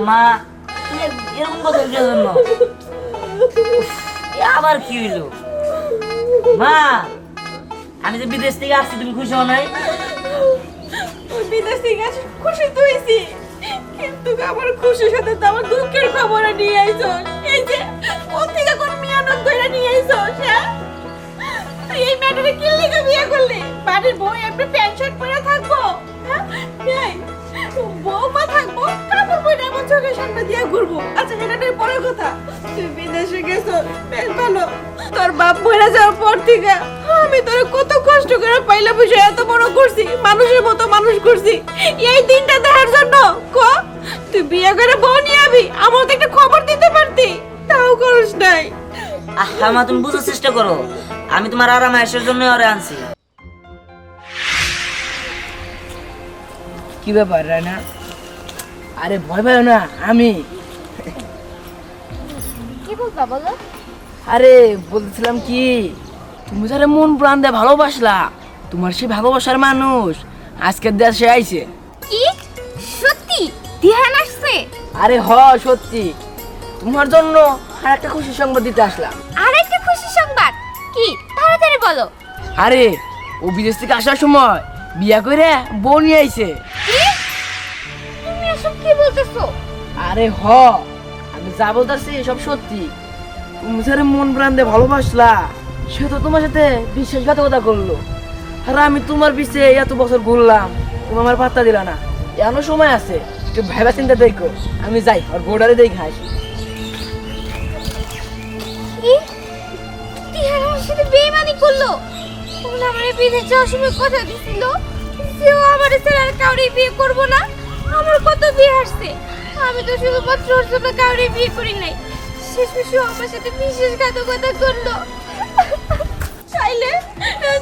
মা এরকম কথা জন্য আবার কি হইলো? মা আমি যে বিদেশ থেকে আসছি, তুমি খুশি হও নাই? ওই বিদেশ থেকে আসি খুশি তো হইছি, কিন্তু আমার খুশির সাথে তো আমার দুঃখের খবর নিয়ে আইছস। এই যে কোন থেকে কোন মিয়ানক ধরে নিয়ে আইছস, হ্যাঁ? তুই এই ম্যাটারে কি লিখে বিয়ে করলি? বাড়ির বউ একটা প্যান্ট শার্ট পরে থাকবো, হ্যাঁ? এই বউমা থাকবো, কাপড় পরে আমার চোখের সামনে দিয়ে ঘুরবো। আচ্ছা সেটাই পরের কথা। তুই বিদেশে গেছস, বেশ ভালো। তোর বাপ মরে যাওয়ার পর থেকে আমি তোরে কত কষ্ট করে পাইলা বুঝে এত বড় করছি, মানুষের মতো মানুষ করছি। এই দিনটা দেখার জন্য তুই বিয়ে করে বউ নিয়ে আবি, আমার তো একটা খবর দিতে পারতি, তাও করিস নাই। মা তুমি বুঝার চেষ্টা করো, আমি তোমার আরাম আয়েশের জন্য ওরে আনছি। কি ব্যাপার রানা? আরে ভয় পাও না, আমি কি বলবা বলো? আরে বলছিলাম কি, তুমি যারা মন প্রাণ দিয়ে ভালোবাসলা, তোমার সেই ভালোবাসার মানুষ আজকের দেশে আইছে। কি সত্যি দিহান আসছে? আরে সত্যি, তোমার জন্য আর একটা খুশি সংবাদ দিতে আসলাম। আর একটা খুশি সংবাদ কি? তাড়াতাড়ি বলো। আরে ও বিদেশ থেকে আসার সময় বিয়া করে বউ নিয়ে আইছে। কি? তুমি এসব কি বলতেছো? আরে আমি যা বলতেছি সব সত্যি। তুমি যারা মন প্রাণ দিয়ে ভালোবাসলা, সে তো তোমার সাথে বিশ্বাসঘাতকতা করলো। আর আমি তোমার পিছে এত বছর ঘুরলাম, তুমি আমার পাত্তা দিলা না। এখনো সময় আছে, একটু ভেবে চিন্তা দেখো। আমি যাই আর বোর্ডারে দেখে আসি। কি? দিহান আমার সাথে বেইমানি করলো? ওরা আমার বিদেশ যাওয়ার সময় কথা দিছিল যে ও আমার ছাড়া আর কাউরে বিয়ে করবো না। আমার কত বিয়ে আসছে, আমি তো শুধুমাত্র ওর জন্য কাউরে বিয়ে করি নাই। শেষমেশে ও আমার সাথে বিশ্বাসঘাতকতা করলো।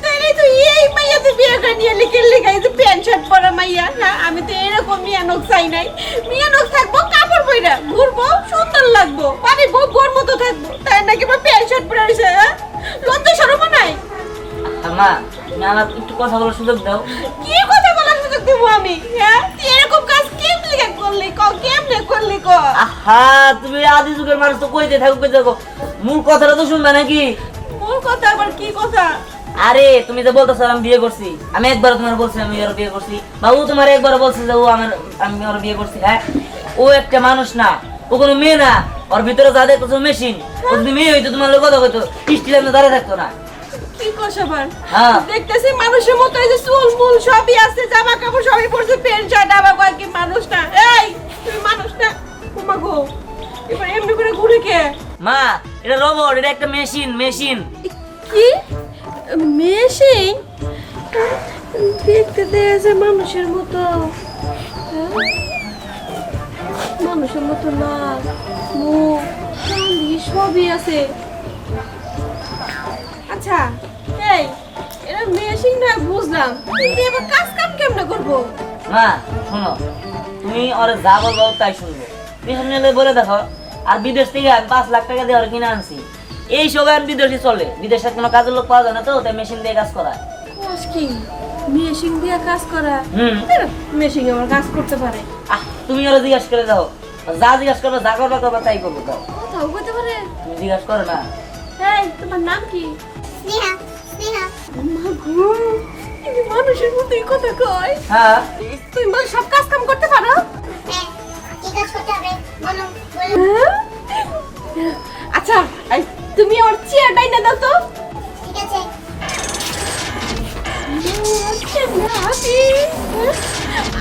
তাইলে তুই এই মাইয়া তুই বিয়ে করে নিয়ে লিখে যে প্যান্ট শার্ট পরা মাইয়া না? আমি তো এরকম মিয়ানক চাই নাই। মিয়ানক থাকবো, কাপড় পরে ঘুরবো, সুন্দর লাগবো, বাড়ির বউ বোর মতো থাকবো, তাই নাকি আমার প্যান্ট শার্ট পরে রয়েছে? হ্যাঁ, লজ্জা শরম নাই? মা তুমি আমার একটু কথা বলার সুযোগ দাও। কি কথা বলার সুযোগ দেবো আমি? হ্যাঁ, তুই এরকম কাজ কেমনে করলি? কেমনে করলি? তুমি আদি যুগের মানুষ, তো কইতে থাকো কইতে থাকো, মূল কথাটা তো শুনবা নাকি? মূল কথা আবার কি কথা? আরে তুমি যে বলতেছো আমি বিয়ে করছি, আমি একবার তোমার বলছি আমি ওর বিয়ে করছি, বা ও তোমার একবার বলছে যে আমি ওর বিয়ে করছি। হ্যাঁ, ও একটা মানুষ না, ও কোনো মেয়ে না। ওর ভিতরে যা দেখতেছো মেশিন। ও যদি মেয়ে হইতো তোমার লোক কথা কইতো, স্টিল আমি দাঁড়িয়ে থাকতো না। কি কস আবার? হ্যাঁ। দেখতেছি মানুষের মতো এই যে চুল মুল সবই আছে, জামা কাপড় সবই পরছে, প্যান্ট শার্ট, আবার কয় কি মানুষ না? এই তুমি মানুষ না? ওমা গো, এবার এমনি করে ঘুরে কে? মা এটা রোবট, এটা একটা মেশিন। কি মেশিন? দেখতে দেখে মানুষের মতো, হ্যাঁ? মানুষের মতো না, মুখ কালি সবই আছে। আচ্ছা এই এটা মেশিন না বুঝলাম, কিন্তু এবার কাজ কাম কেমনে করবো? মা শোনো, তুমি ওরে যা বলবো তাই শুনবো। পিছনে এলে বলে দেখো, আর বিদেশ থেকে আমি 5 লাখ টাকা দিয়ে ওরে কিনে আনছি। এই সময় বিদেশে চলে, বিদেশে কোনো কাজের লোক পাওয়া যায় না, তো তাই মেশিন দিয়ে কাজ করা। কাজ কি মেশিন দিয়ে কাজ করা? মেশিন আমার কাজ করতে পারে? তুমি ওরা জিজ্ঞাসা করে দাও, যা জিজ্ঞাসা করবে, যা করবা তাই করবো। দাও, কথাও বলতে পারে? তুমি জিজ্ঞাসা করো না। এই তোমার নাম কি? স্নেহা। স্নেহা মা গো, এই মানুষের মতোই কথা কয়। হ্যাঁ, তুমি বল সব কাজ কাম করতে পারো? হ্যাঁ, কি কাজ করতে হবে বলো বলো। হ্যাঁ? আচ্ছা এই তুমি ওর চেয়ারটাই না দাও তো। ঠিক আছে।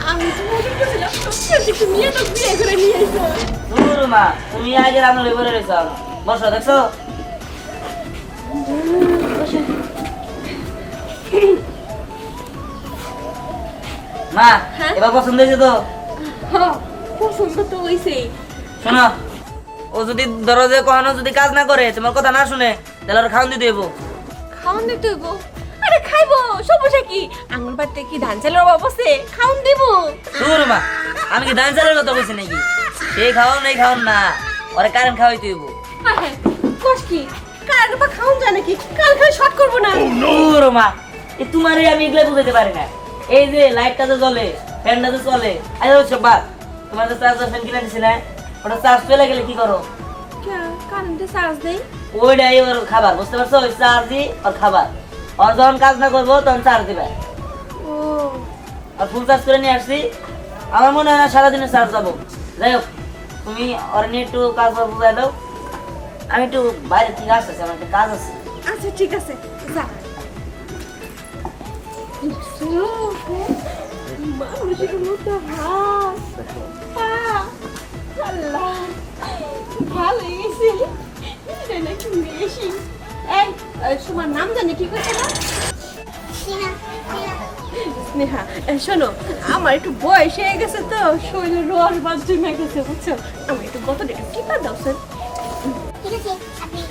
আমি তো মনে করছিলাম সত্যি তুমি এত বিয়ে করে নিয়ে আইছো। দূর মা, তুমি আগের আমলে বলে রেছো। বসো, দেখছো? মা হ্যাঁ? এবার পছন্দ হয়েছে তো? হ্যাঁ, পছন্দ তো হইছেই। শোনো, ও যদি ধরো যে কখনো যদি কাজ না করে, তোমার কথা না শুনে, তাহলে ওর খাওয়ান দিতে হইব। খাওন দিতে হইব? আরে খাইবো, সমস্যা কি? আঙ্গুর বাড়িতে কি ধান চালের অভাব আছে? খাওন দিব। দূর মা, আমি কি ধান চালের কথা বলছি নাকি? সেই খাওয়ান এই খাওয়ান না, ওরে কারেন্ট খাওয়াইতে হইব। হ্যাঁ, কস কি? কার বা খাওন জানে কি? কাল খাই শর্ট করব না। দূর মা, তোমারে আমি এগুলা বুঝাইতে পারি না। এই যে লাইটটা তো জ্বলে, ফ্যানটা তো চলে, আরে সব বাদ। তোমার যে চার্জার ফ্যান কিনে দিছি না, ওটা চার্জ চলে গেলে কি করো? কারেন্টে চার্জ দেই। ওইটাই ওর খাবার, বুঝতে পারছো? ওই চার্জই ওর খাবার। ওর যখন কাজ না করবো তখন চার্জ দিবে। ও আর ফুল চার্জ করে নিয়ে আসছি, আমার মনে হয় না সারাদিনে চার্জ যাবো। যাই হোক, তুমি ওর নিয়ে একটু কাজ বুঝাই দাও, আমি একটু বাইরে থেকে আসতেছি, আমার একটা কাজ আছে। আচ্ছা ঠিক আছে, যা। মানুষের মতো হাত পা, আল্লাহ ভালো গেছে। এটা নাকি বেশি। এই তোমার নাম জানি কি কইছে না? স্নেহা, শোনো, আমার একটু বয়স হয়ে গেছে তো, শরীরের রস বাদ জমে গেছে, বুঝছো? আমি একটু গত দেখে কি পা দাও স্যার। ঠিক আছে আপনি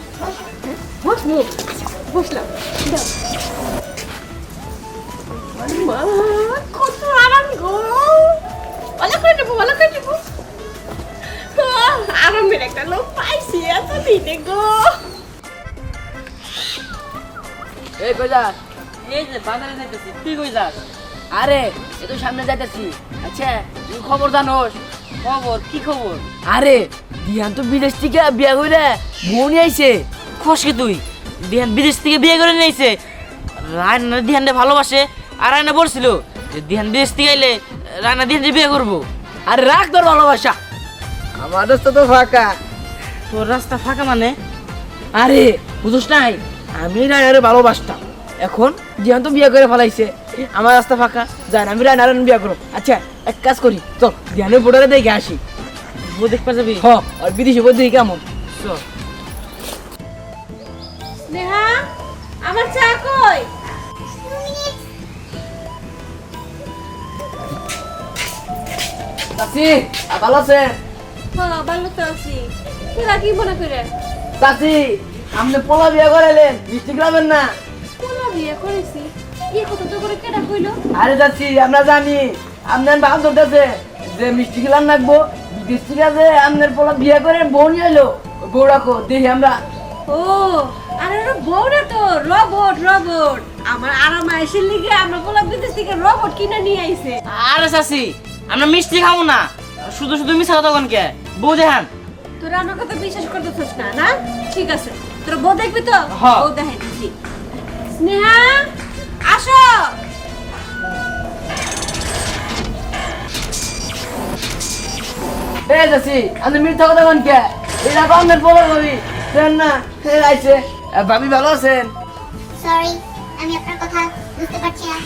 বসবো, বসলাম, দাও। মা, কত আরাম গো, ভালো করে নেবো, ভালো করে নেবো। আরামের একটা লোক পাইছি এত দিনে গো। এই কই যাস? এই যে বাজারে যাইতেছি, তুই কই যাস? আরে এ তো সামনে যাইতেছি। আচ্ছা তুই খবর জানোস? খবর কি খবর? আরে দিহান তো বিদেশ থেকে বিয়া কইরা বউ নিয়ে আইছে। খোঁজ কি তুই? দিহান বিদেশ থেকে বিয়ে করে নিয়েছে। রায়না দিহানকে ভালোবাসে, আর রায়না বলছিল যে দিহান বিদেশ থেকে আইলে রায়না দিহানকে বিয়ে করবো। আরে রাখ তোর ভালোবাসা, আমার রাস্তা তো ফাঁকা। তোর রাস্তা ফাঁকা মানে? আরে বুঝোস নাই, আমি রায়নারে ভালোবাসতাম, এখন দিহান তো বিয়ে করে ফেলাইছে, আমার রাস্তা ফাঁকা। যাই আমি রায়নারে বিয়ে করব। আচ্ছা এক কাজ করি, চল দিহানের বোর্ডারে দেখে আসি। বউ দেখতে যাবি? হ, আর বিদেশি বই দেখি কেমন। চল। স্নেহা, আমার চা কই? চাচি ভালো আছেন? হ্যাঁ ভালো তো আছি। তোরা কি মনে করে? চাচি আপনি পোলা বিয়ে করাইলেন, মিষ্টি গ্রামের না? কোলা বিয়ে করেছি, এই কথা তো করে কেডা কইলো? আরে চাচি আমরা জানি আপনার বান্ধব আছে যে মিষ্টি গিলান রাখবো, বিদেশ থেকে যে আপনার পোলা বিয়ে করে বউ নিয়ে এলো, বউ রাখো দেখি আমরা। ও আরে ওরা বউরা তো রবট, রবট আমার আরাম আইসের লিগে আমরা বলা বিদেশ থেকে রবট কিনে নিয়ে আইছে। আরে চাচি, আমরা মিষ্টি খাবো না, শুধু শুধু মিশা কথা কে? বউ দেখান। তোরা আমার কথা বিশ্বাস করতেছিস না, না? ঠিক আছে, তোরা বউ দেখবি তো? হ্যাঁ। বউ দেখাই দিচ্ছি। স্নেহা আসো। এই চাচি আপনি মিথ্যা কথা কোন কে? এটা তো আপনার পোলা ভাবি দেন না, আইছে। ভাবি ভালো আছেন? সরি আমি আপনার কথা বুঝতে পারছি না।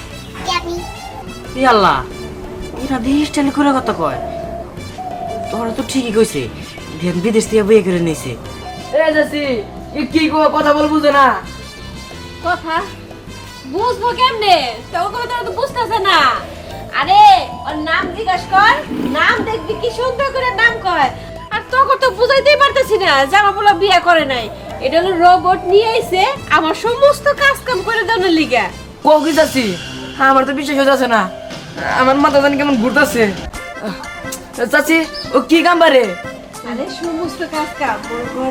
কে আপনি? ই আল্লাহ, এটা দিয়ে স্টাইল করে কথা কয়। তোরা তো ঠিকই কইছে, দিহান বিদেশ থেকে বিয়ে করে নিয়েছে। এই চাচি কি কথা বল বুঝে না? কথা বুঝবো কেমনে? তোর কথা তো বুঝতেছে না। আরে ওর নাম জিজ্ঞাসা কর, নাম দেখবি কি সুন্দর করে নাম কয়। আর তোকে তো বুঝাইতেই পারতেছি না যে আমার বলা বিয়ে করে নাই। এটা হলো রোবট নিয়ে আইছে আমার সমস্ত কাজ কাম করে দেওয়ার লিগা। কও কি চাচি? আমার তো বিশ্বাস হচ্ছে না, আমার মাথা জানি কেমন ঘুরতেছে। চাচি ও কি কাম পারে? আরে সমস্ত কাজ কাম,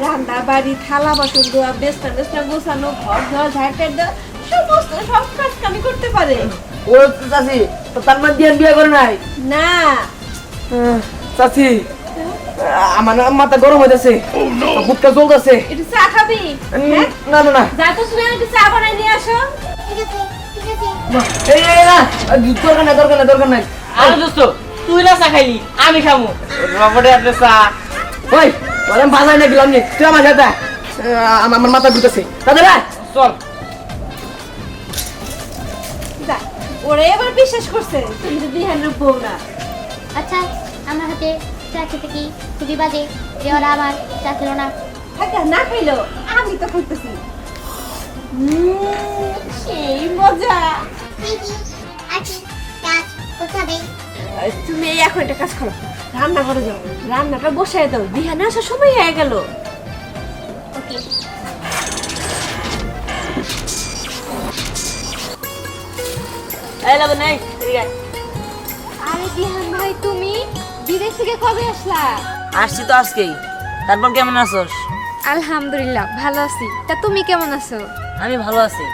রান্না বাড়ি, থালা বাসন ধোয়া, বেস্তা বেস্তা গোছানো, ঘর ধোয়া, ঝাড়টার দেওয়া, সমস্ত সব কাজ কামি করতে পারে। ও চাচি তো তার মানে দিয়ান বিয়ে করে নাই? না চাচি আমার মাথা গরম হইতেছে, বুকটা জ্বলতেছে। একটু চা খাবি? হ্যাঁ? না না না, যা তো শুনে একটু চা বানাই নিয়ে আসো। ঠিক আছে ঠিক আছে। এই না, দরকার নাই দরকার নাই দরকার নাই। আরে দোস্ত, তুই না চা খাইলি, আমি খামু। রবটের একটা চা। ওই বলেন বাজার না গেলাম নি, তুই আমার সাথে আমার মাথা ঘুরতেছে। তাদের চল। যা, ওরা এবার বিশ্বাস করছে তুমি যদি হ্যান্ডেল বউ না। আচ্ছা আমার হাতে চা খেতে কি খুবই বাজে যে ওরা আমার চা ছিল না? থাকা না খাইলো আমি তো করতেছি। সেই মজা। Thank you. আর কি কাজ করতে হবে? তুমি এই এখন একটা কাজ করো, রান্না করে যাও, রান্নাটা বসায় দাও, বিহানে আসার সময় হয়ে গেল। ওকে। এই লাভ নাই, ঠিক আছে। আরে দিহান ভাই তুমি বিদেশ থেকে কবে আসলা? আসছি তো আজকেই। তারপর কেমন আছোস? আলহামদুলিল্লাহ ভালো আছি। তা তুমি কেমন আছো? আমি ভালো আছি।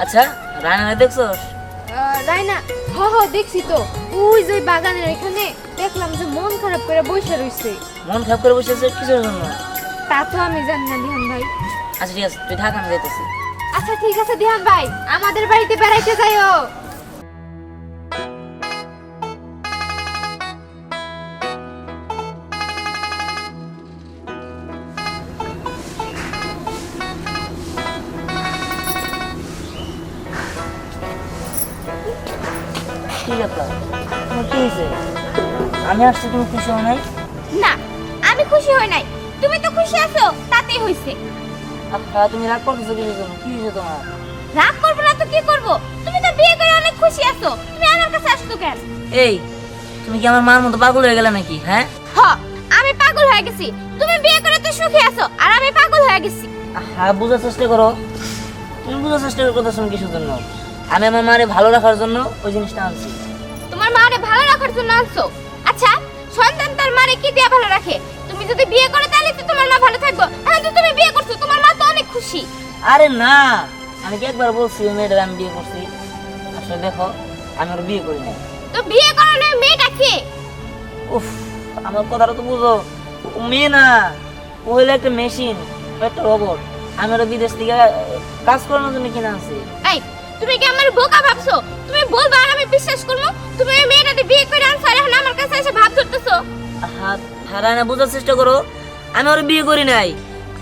আচ্ছা রায়না দেখছোস? রাইনা হ হ দেখছি তো, ওই যে ওই বাগানের এখানে দেখলাম যে মন খারাপ করে করে বসে রইছে। মন খারাপ করে বসে আছে কিসের জন্য? তা তো আমি জানি না দিহান ভাই। আচ্ছা ঠিক আছে, তুই থাক, আমি যাইতেছি। আচ্ছা ঠিক আছে দিহান ভাই, আমাদের বাড়িতে বেড়াইতে যাইও। ঠিক আছে, তোমার কি হয়েছে? আমি আসছি, তুমি খুশি হও নাই? না, আমি খুশি হই নাই, তুমি তো খুশি আছো, তাতেই হইছে। আচ্ছা, তুমি রাগ করতেছো কিসের জন্য? কি হয়েছে তোমার? রাগ করবো না তো কি করব? তুমি তো বিয়ে করে অনেক খুশি আছো, তুমি আমার কাছে আসছো কেন? এই, তুমি কি আমার মার মতো পাগল হয়ে গেলে নাকি? হ্যাঁ, হ, আমি পাগল হয়ে গেছি। তুমি বিয়ে করে তো সুখী আছো, আর আমি পাগল হয়ে গেছি। হ্যাঁ, বোঝার চেষ্টা করো। তুমি বোঝার চেষ্টা করতেছো কিসের জন্য? আমি আমার মারে ভালো রাখার জন্য ওই জিনিসটা আনছি। তোমার মারে ভালো রাখার জন্য আনছো? আচ্ছা, সন্তান তার মারে কি দিয়ে ভালো রাখে? তুমি যদি বিয়ে করে তাহলে তো তোমার মা ভালো থাকবে। এখন তো তুমি বিয়ে করছো, তোমার মা তো অনেক খুশি। আরে না, আমি কি একবার বলছি ওই মেয়েটার আমি বিয়ে করছি? আসলে দেখো, আমি ওর বিয়ে করি না। তো বিয়ে করানো মেয়েটা কে? উফ, আমার কথাটা তো বুঝো। ও মেয়ে না, ও হলো একটা মেশিন, একটা রোবট। আমি ওরা বিদেশ থেকে কাজ করানোর জন্য কিনে আনছি। এই, তুমি কি আমার বোকা ভাবছো? তুমি বলবা আর আমি বিশ্বাস করবো? তুমি ওই মেয়েটাকে বিয়ে করে আনছো আর এখন আমার কাছে এসে ভাব ধরতেছো? হারায় না, বোঝার চেষ্টা করো। আমি ওরা বিয়ে করি নাই,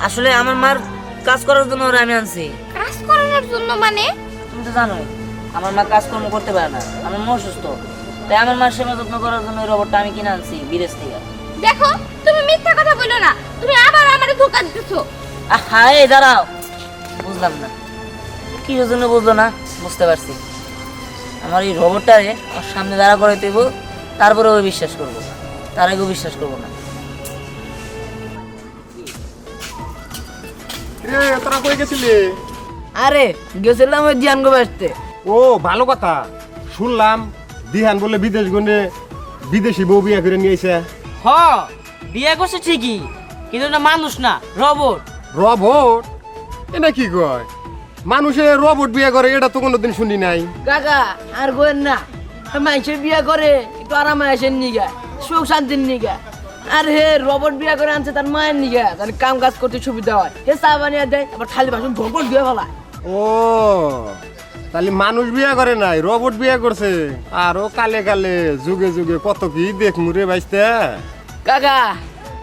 আসলে আমার মার কাজ করার জন্য ওরা আমি আনছি। কাজ করানোর জন্য মানে? তুমি তো জানোই আমার মা কাজকর্ম করতে পারে না, আমার মা অসুস্থ, তাই আমার মার সেবা যত্ন করার জন্য ওই রোবটটা আমি কিনে আনছি বিদেশ থেকে। দেখো, তুমি মিথ্যা কথা বলো না, তুমি আবার আমারে ধোঁকা দিতেছো। হায়, দাঁড়াও, বুঝলাম না কি জন্য বুঝলো না, বুঝতে পারছি। আমার এই রোবটটারে আমার সামনে দাঁড়া করে দেব, তারপরে ওই বিশ্বাস করবো, তার আগেও বিশ্বাস করবো না। রে তোরা কই গেছিলি? আরে গেছিলাম ওই দিয়ান গো আসতে। ও ভালো কথা, শুনলাম দিহান বলে বিদেশ গনে বিদেশি বউ বিয়ে করে নিয়ে আইছে। হ, বিয়ে করছে ঠিকই, কিন্তু না মানুষ না, রোবট। রবট? এটা কি কয়? মানুষে রবট বিয়ে করে এটা তো কোনোদিন শুনি নাই। কাকা আর গোয়েন না, মানুষের বিয়ে করে একটু আরামে আসেন নিগা, সুখ শান্তির নিগা। আর হে রোবট বিয়ে করে আনছে তার মায়ের নিগা, তার কাম কাজ করতে সুবিধা হয়। হে চা বানিয়ে দেয়, আবার খালি বাসন ভোগ দিয়ে ফেলায়। ও তাহলে মানুষ বিয়ে করে নাই, রবট বিয়ে করছে। আরো কালে কালে যুগে যুগে কত কি দেখ মুরে বাইসতে। কাকা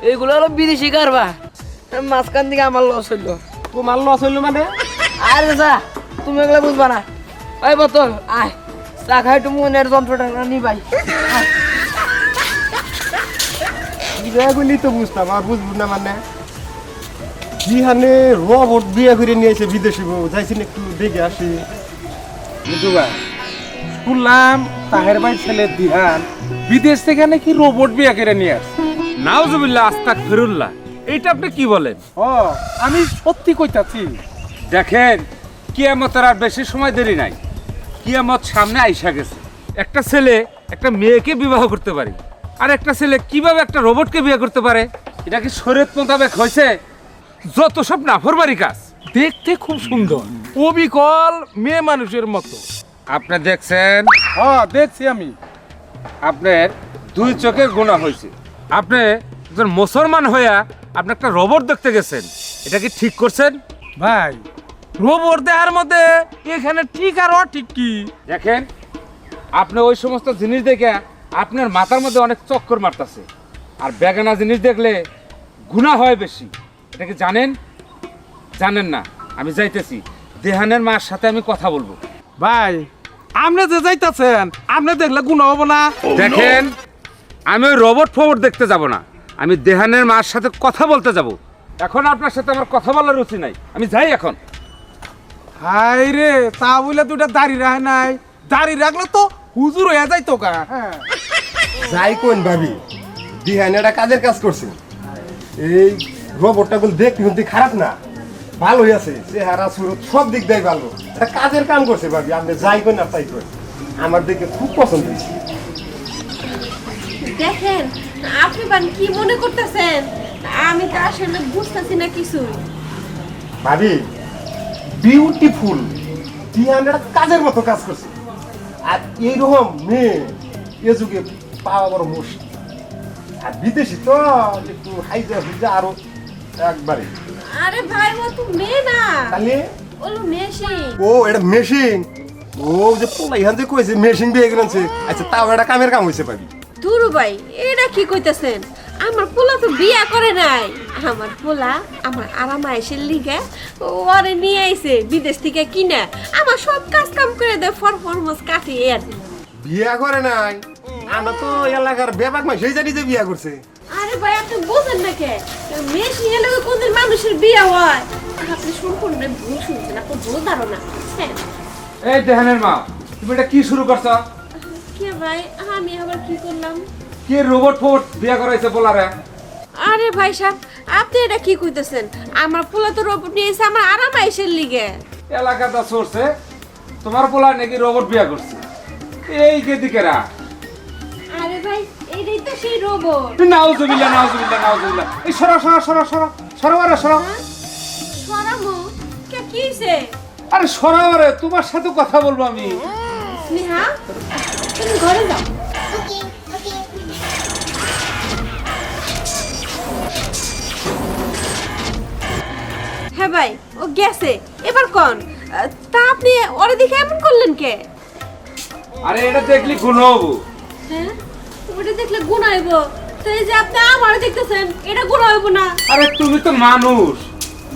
এইগুলো হলো বিদেশি কারবার, মাঝখান থেকে আমার লস হইলো। তোমার লস হইলো মানে? আরে যা, তুমি এগুলো বুঝবা না। ওই বোতল আয়, চা খাই একটু মনের যন্ত্রটা নি ভাই। বিয়ে করলি তো বুঝতাম, আর বুঝবো না মানে? দিহানে রবট বিয়ে করে নিয়েছে বিদেশি বউ, যাইছি না একটু দেখে আসি। শুনলাম তাহের ভাই ছেলে দিহান বিদেশ থেকে নাকি রোবট বিয়ে করে নিয়ে আসছে। নাউজুবিল্লাহ, আস্তাগফিরুল্লাহ, এইটা আপনি কি বলেন? ও, আমি সত্যি কইতাছি। দেখেন, কিয়ামতের আর বেশি সময় দেরি নাই, কিয়ামত সামনে আইসা গেছে। একটা ছেলে একটা মেয়েকে বিবাহ করতে পারে, আর একটা ছেলে কিভাবে একটা রোবটকে বিয়ে করতে পারে? এটা কি শরীয়ত মোতাবেক হয়েছে? যত সব নাফরমারি কাজ। দেখতে খুব সুন্দর, অবিকল মেয়ে মানুষের মতো। আপনি দেখছেন? দেখছি আমি। আপনার দুই চোখের গুনাহ হয়েছে। আপনি একজন মুসলমান হইয়া আপনি একটা রোবট দেখতে গেছেন, এটা কি ঠিক করছেন? ভাই, রোবট দেহার মধ্যে এখানে ঠিক আর ঠিক কি? দেখেন, আপনি ওই সমস্ত জিনিস দেখে আপনার মাথার মধ্যে অনেক চক্কর মারতেছে, আর বেগানা জিনিস দেখলে গুনাহ হয় বেশি। এটা কি জানেন? জানেন না? আমি যাইতেছি, দেহানের মার সাথে আমি কথা বলবো। ভাই, আপনি যে যাইতাছেন, আপনি দেখলে গুণ হবো না। দেখেন, আমি ওই রোবট ফোবট দেখতে যাব না, আমি দেহানের মার সাথে কথা বলতে যাব। এখন আপনার সাথে আমার কথা বলার রুচি নাই, আমি যাই এখন। হাই রে, তা বলে দুটা দাড়ি রাখে নাই, দাড়ি রাখলে তো হুজুর হয়ে যাইতো কা। হ্যাঁ, যাই কোন ভাবি, দিহান এটা কাজের কাজ করছে। এই রোবটটা বলে দেখতে শুনতে খারাপ না, ভালোই আছে, চেহারা সুরত সব দিক দিয়ে ভালো। এটা কাজের কাম করছে ভাবি, আপনি যাই কোন না তাই কোন, আমার দেখে খুব পছন্দ হয়েছে। দেখেন, আপনি বান কি মনে করতেছেন? আমি তো আসলে বুঝতেছি না কিছু। ভাবি বিউটিফুল, দিহান এটা কাজের মতো কাজ করছে। আর এইরকম মেয়ে এ যুগে পাওয়া বড় মুশকিল। আর বিদেশি তো একটু হাইজা হুইজা আরো একবারে। আরে ভাই ও তো মেয়ে না, তাহলে ওলো মেশিন। ও এটা মেশিন। ও যে পোলা ইহান যে কইছে মেশিন বিয়ে গেছে, আচ্ছা তাও এটা কামের কাম হইছে পাবি। দুরু ভাই এটা কি কইতাছেন? আমার পোলা তো বিয়া করে নাই। আমার পোলা আমার আরামা এসে লিগে ওরে নিয়ে আইছে বিদেশ থেকে কিনা, আমার সব কাজ কাম করে দেয়, ফরফরমস কাটে এর। বিয়া করে নাই, আমরা তো এলাকার ব্যাপক মাই সেই জানি যে বিয়া করছে। আরে ভাই আপনি বোঝেন না কে, মেশিন এলে কোনদিন মানুষের বিয়া হয়? আপনি সম্পূর্ণ ভুল শুনছেন, আপনি ভুল ধারণা বুঝছেন? এই দেহানের মা, তুমি এটা কি শুরু করছো? কে ভাই আমি আবার কি করলাম? কে রোবট ফোট বিয়া করাইছে বলারে? আরে ভাই সাহেব আপনি এটা কি কইতেছেন? আমার পোলা তো রোবট নিয়ে এসে আমার আরামা এসে লিগে। এলাকাটা চড়ছে তোমার পোলা নাকি রোবট বিয়া করছে, এই কে দিকেরা? আরে ভাই এইটাই তো সেই রোবট। নাউজুবিল্লাহ নাউজুবিল্লাহ নাউজুবিল্লাহ। এই সরা সরা সরা সরা সরাবারে সরা। সরামো কে কি হইছে? আরে সরাবারে, তোমার সাথে কথা বলবো আমি। স্নেহা তুমি ঘরে যাও। হ্যাঁ ভাই ও গেছে, এবার কোন তা আপনি ওরে দেখে এমন করলেন কে? আরে এটা দেখলি গুণ হবো। হ্যাঁ ওটা দেখলে গুণ হইব, তো এই যে আপনি আমারে দেখতেছেন এটা গুণ হইব না? আরে তুমি তো মানুষ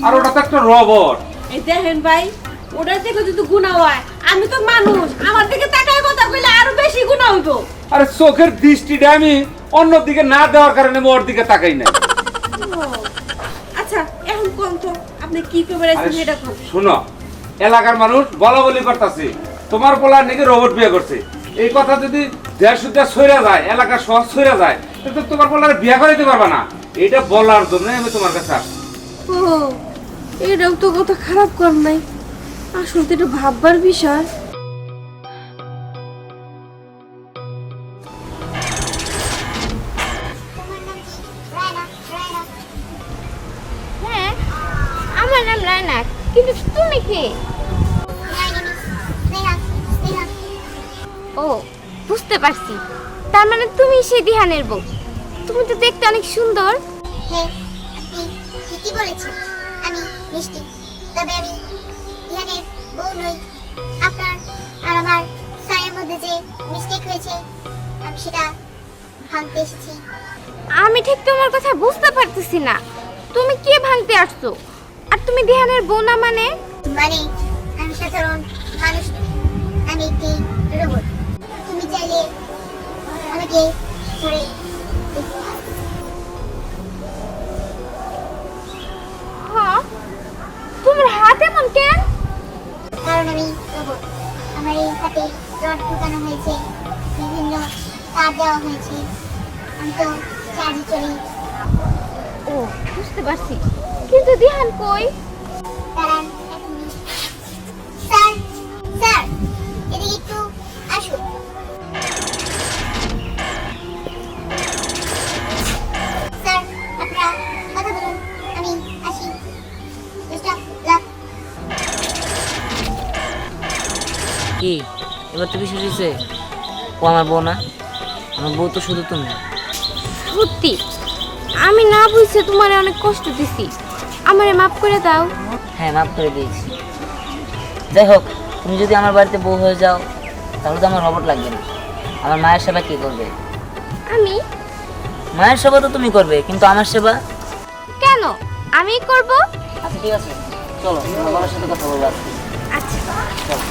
আর ওটা তো একটা রোবট। এই দেখেন ভাই ওটা দেখে যদি গুণ হয়, আমি তো মানুষ, আমার দিকে তাকায় কথা কইলে আরো বেশি গুণ হইব। আরে চোখের দৃষ্টিটা আমি অন্য দিকে না দেওয়ার কারণে আমি ওর দিকে তাকাই না। আচ্ছা এখন কোন তো আপনি কি করবেন এটা কোন? শুনো, এলাকার মানুষ বলা বলি করতেছে তোমার পোলা নাকি রোবট বিয়ে করছে। এই কথা যদি দেশ সুদ্ধা ছড়া যায়, এলাকার সহজ ছড়া যায়, তো তোমার পোলার বিয়ে করাইতে পারবা না। এটা বলার জন্য আমি তোমার কাছে আসছি। ও এটাও তো কথা খারাপ কর নাই, আসলে তো এটা ভাববার বিষয়। হ্যাঁ আমার নাম রায়না, কিন্তু তুমি কে? ও বুঝতে পারছি, তার মানে তুমি সেই দিহানের বউ। তুমি তো দেখতে অনেক সুন্দর। হ্যাঁ আপনি ঠিকই বলেছেন, আমি মিষ্টি, তবে আমি ইহানের বউ নই। আপনার আর আমার সায়ের মধ্যে যে মিস্টেক হয়েছে আমি সেটা ভাঙতে এসেছি। আমি ঠিক তোমার কথা বুঝতে পারতেছি না, তুমি কে ভাঙতে আসছো? আর তুমি দিহানের বউ না মানে? মানে আমি সাধারণ মানুষ নই, আমি একটি রোবট। তুমি চাইলে আমাকে ধরে দেখতে পারো। হ্যাঁ তোমার হাত এমন কেন? কারণ আমি রোবট, আমার এই হাতে রড ঢুকানো হয়েছে, বিভিন্ন তার দেওয়া হয়েছে, আমি তো চার্জে চলি। ও বুঝতে পারছি, কিন্তু দিহান কই? দাঁড়ান এক মিনিট। স্যার স্যার এদিকে একটু আসুন। স্যার আপনারা কথা বলুন, আমি আসি। Best of luck. কি এবার তো বিষয় হয়েছে? ও আমার বউ না, আমার বউ তো শুধু তুমি। সত্যি আমি না বুঝছে তোমার অনেক কষ্ট দিছি, আমারে মাফ করে দাও। হ্যাঁ মাফ করে দিয়েছি। যাই হোক, তুমি যদি আমার বাড়িতে বউ হয়ে যাও তাহলে তো আমার রোবট লাগবে না। আমার মায়ের সেবা কে করবে? আমি? মায়ের সেবা তো তুমি করবে, কিন্তু আমার সেবা? কেন আমি করব? আচ্ছা ঠিক আছে, চলো আমার বাবার সাথে কথা বলবো আজকে। আচ্ছা চলো।